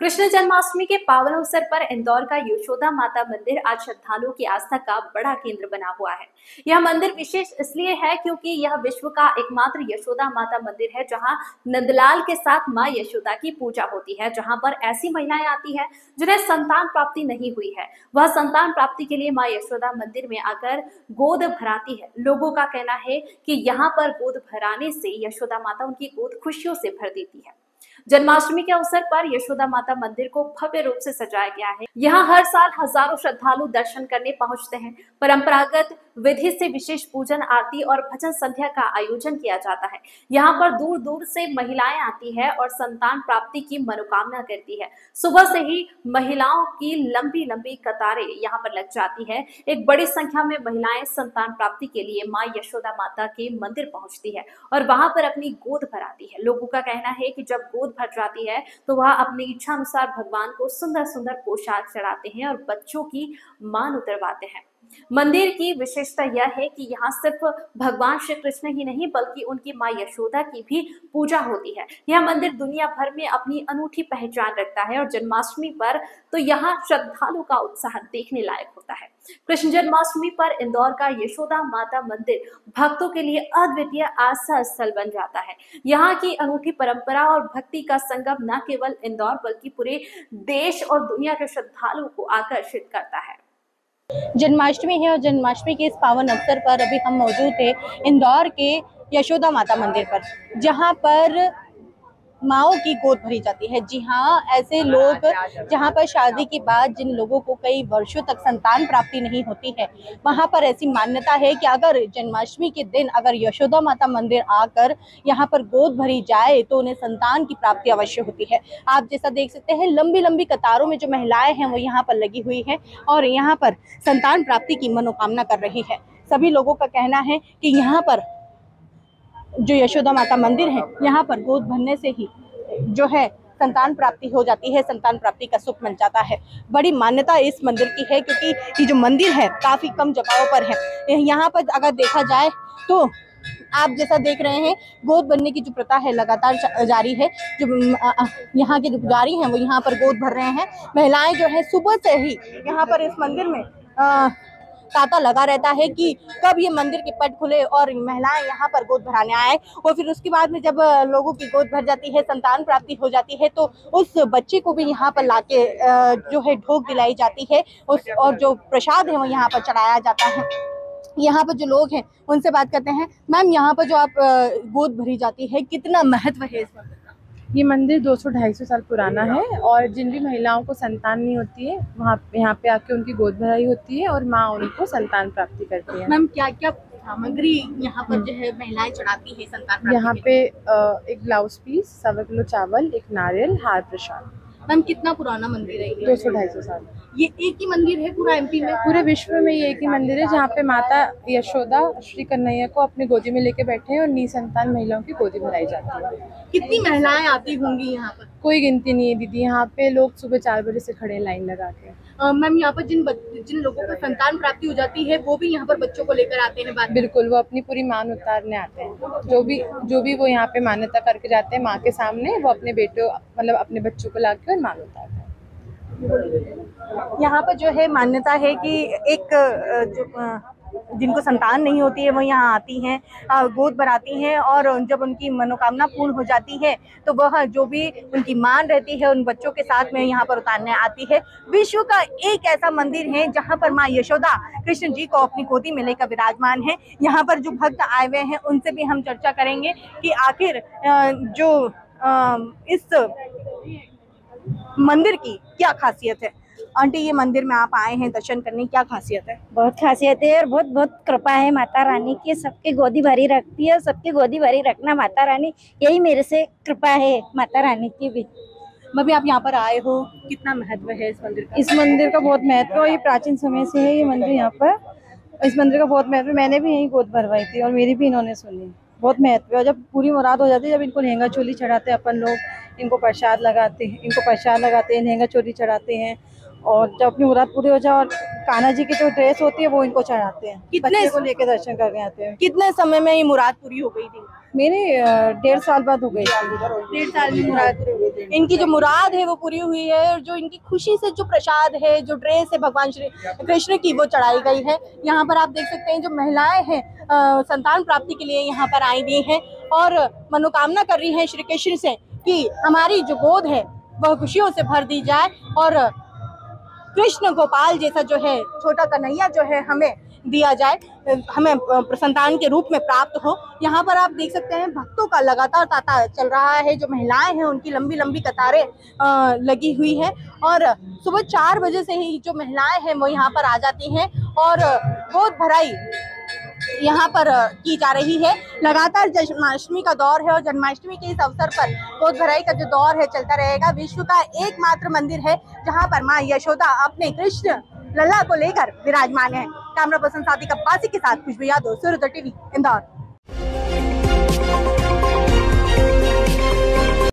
कृष्ण जन्माष्टमी के पावन अवसर पर इंदौर का यशोदा माता मंदिर आज श्रद्धालुओं की आस्था का बड़ा केंद्र बना हुआ है। यह मंदिर विशेष इसलिए है क्योंकि यह विश्व का एकमात्र यशोदा माता मंदिर है जहां नंदलाल के साथ मां यशोदा की पूजा होती है। जहां पर ऐसी महिलाएं आती हैं जिन्हें संतान प्राप्ति नहीं हुई है, वह संतान प्राप्ति के लिए मां यशोदा मंदिर में आकर गोद भराती है। लोगों का कहना है कि यहाँ पर गोद भराने से यशोदा माता उनकी गोद खुशियों से भर देती है। जन्माष्टमी के अवसर पर यशोदा माता मंदिर को भव्य रूप से सजाया गया है। यहाँ हर साल हजारों श्रद्धालु दर्शन करने पहुंचते हैं। परंपरागत विधि से विशेष पूजन, आरती और भजन संध्या का आयोजन किया जाता है। यहाँ पर दूर दूर से महिलाएं आती है और संतान प्राप्ति की मनोकामना करती है। सुबह से ही महिलाओं की लंबी लंबी कतारें यहाँ पर लग जाती है। एक बड़ी संख्या में महिलाएं संतान प्राप्ति के लिए मां यशोदा माता के मंदिर पहुंचती है और वहां पर अपनी गोद भराती है। लोगों का कहना है कि जब गोद भर जाती है तो वह अपनी इच्छा अनुसार भगवान को सुंदर सुंदर पोशाक चढ़ाते हैं और बच्चों की मान उतरवाते हैं। मंदिर की विशेषता यह है कि यहाँ सिर्फ भगवान श्री कृष्ण ही नहीं बल्कि उनकी मां यशोदा की भी पूजा होती है। यह मंदिर दुनिया भर में अपनी अनूठी पहचान रखता है और जन्माष्टमी पर तो यहाँ श्रद्धालु का उत्साह देखने लायक होता है। कृष्ण जन्माष्टमी पर इंदौर का यशोदा माता मंदिर भक्तों के लिए अद्वितीय आस्था स्थल बन जाता है। यहाँ की अनूठी परंपरा और भक्ति का संगम न केवल इंदौर बल्कि पूरे देश और दुनिया के श्रद्धालुओं को आकर्षित करता है। जन्माष्टमी है और जन्माष्टमी के इस पावन अवसर पर अभी हम मौजूद थे इंदौर के यशोदा माता मंदिर पर, जहां पर माओ की गोद भरी जाती है। जी हाँ, ऐसे लोग जहां पर शादी के बाद जिन लोगों को कई वर्षों तक संतान प्राप्ति नहीं होती है, वहां पर ऐसी मान्यता है कि अगर जन्माष्टमी के दिन अगर यशोदा माता मंदिर आकर यहां पर गोद भरी जाए तो उन्हें संतान की प्राप्ति अवश्य होती है। आप जैसा देख सकते हैं, लंबी लंबी कतारों में जो महिलाएं हैं वो यहाँ पर लगी हुई है और यहाँ पर संतान प्राप्ति की मनोकामना कर रही है। सभी लोगों का कहना है कि यहाँ पर जो यशोदा माता मंदिर है, यहाँ पर गोद भरने से ही जो है संतान प्राप्ति हो जाती है, संतान प्राप्ति का सुख मिल जाता है। बड़ी मान्यता इस मंदिर की है क्योंकि ये जो मंदिर है काफी कम जगहों पर है। यहाँ पर अगर देखा जाए तो आप जैसा देख रहे हैं, गोद भरने की जो प्रथा है लगातार जारी है। जो यहाँ के जो पुजारी हैं वो यहाँ पर गोद भर रहे हैं। महिलाएं जो है सुबह से ही यहाँ पर इस मंदिर में तांता लगा रहता है कि कब ये मंदिर के पट खुले और महिलाएं यहाँ पर गोद भराने आए। और फिर उसके बाद में जब लोगों की गोद भर जाती है, संतान प्राप्ति हो जाती है, तो उस बच्चे को भी यहाँ पर लाके जो है ढोक दिलाई जाती है और जो प्रसाद है वो यहाँ पर चढ़ाया जाता है। यहाँ पर जो लोग हैं उनसे बात करते हैं। मैम, यहाँ पर जो आप गोद भरी जाती है, कितना महत्व है इस मंदिर? ये मंदिर 200-250 साल पुराना है और जिन भी महिलाओं को संतान नहीं होती है वहाँ यहाँ पे आके उनकी गोद भराई होती है और माँ उनको संतान प्राप्ति करती है। मैम, क्या क्या सामग्री यहाँ पर जो है महिलाएं चढ़ाती है संतान प्राप्ति? यहाँ पे एक ब्लाउज पीस, 1.25 किलो चावल, एक नारियल, हार प्रसाद। मैम, कितना पुराना मंदिर है ये? 200-250 साल। ये एक ही मंदिर है पूरा एमपी में? पूरे विश्व में ये एक ही मंदिर है जहाँ पे माता यशोदा श्री कन्हैया को अपनी गोदी में लेके बैठे हैं और निसंतान महिलाओं की गोदी भराई जाती है। कितनी महिलाएं आती होंगी यहाँ पर? कोई गिनती नहीं है दीदी। यहाँ पे लोग सुबह 4 बजे से खड़े लाइन लगा के। मैम, यहाँ पर जिन लोगों को संतान प्राप्ति हो जाती है वो भी यहाँ पर बच्चों को लेकर आते हैं? बात बिल्कुल, वो अपनी पूरी मान उतारने आते हैं। जो भी वो यहाँ पे मान्यता करके जाते हैं माँ के सामने, वो अपने बेटों मतलब अपने बच्चों को लाके और मान उतारते हैं। यहाँ पर जो है मान्यता है कि जिनको संतान नहीं होती है वो यहाँ आती हैं, गोद भराती हैं और जब उनकी मनोकामना पूर्ण हो जाती है तो वह जो भी उनकी मान रहती है उन बच्चों के साथ में यहाँ पर उतारने आती है। विश्व का एक ऐसा मंदिर है जहाँ पर माँ यशोदा कृष्ण जी को अपनी गोदी में लेकर विराजमान है। यहाँ पर जो भक्त आए हुए हैं उनसे भी हम चर्चा करेंगे कि आखिर जो इस मंदिर की क्या खासियत है। आंटी, ये मंदिर में आप आए हैं दर्शन करने, क्या खासियत है? बहुत खासियत है और बहुत बहुत कृपा है माता रानी की। सबकी गोदी भरी रखती है, सबकी गोदी भरी रखना माता रानी, यही मेरे से कृपा है माता रानी की भी। मम्मी, आप यहाँ पर आए हो, कितना महत्व है इस मंदिर का? इस मंदिर का बहुत महत्व है। ये प्राचीन समय से है ये मंदिर। यहाँ पर इस मंदिर का बहुत महत्व। मैंने भी यही गोद भरवाई थी और मेरी भी इन्होंने सुनी। बहुत महत्व है। और जब पूरी मुराद हो जाती है, जब इनको लहंगा चोली चढ़ाते हैं अपन लोग, इनको प्रसाद लगाते हैं, लहंगा चोली चढ़ाते हैं और जब अपनी मुराद पूरी हो जाए और कान्हा जी की जो ड्रेस होती है वो इनको चढ़ाते हैं, कितने- बच्चे को लेके दर्शन करने आते हैं। कितने समय में ये मुराद पूरी हो गई थी? मेरी 1.5 साल बाद हो गई। 1.5 साल में मुराद पूरी हुई थी। इनकी जो मुराद है वो पूरी हुई है, और जो इनकी खुशी से जो प्रसाद है, जो ड्रेस है भगवान श्री कृष्ण की, वो चढ़ाई गई है। यहाँ पर आप देख सकते हैं जो महिलाएं हैं संतान प्राप्ति के लिए यहाँ पर आई हुई हैं और मनोकामना कर रही हैं श्री कृष्ण से कि हमारी जो गोद है वह खुशियों से भर दी जाए और कृष्ण गोपाल जैसा जो है छोटा कन्हैया जो है हमें दिया जाए, हमें संतान के रूप में प्राप्त हो। यहाँ पर आप देख सकते हैं भक्तों का लगातार तांता चल रहा है। जो महिलाएं हैं उनकी लंबी लंबी कतारें लगी हुई हैं और सुबह 4 बजे से ही जो महिलाएं हैं वो यहाँ पर आ जाती हैं और गोद भराई यहाँ पर की जा रही है। लगातार जन्माष्टमी का दौर है और जन्माष्टमी के इस अवसर पर गोद भराई का जो दौर है चलता रहेगा। विश्व का एकमात्र मंदिर है जहाँ पर माँ यशोदा अपने कृष्ण लल्ला को लेकर विराजमान है। कैमरा पर्सन साथी कप्पासी के साथ खुशबू यादव, सूर्योदय टीवी, इंदौर।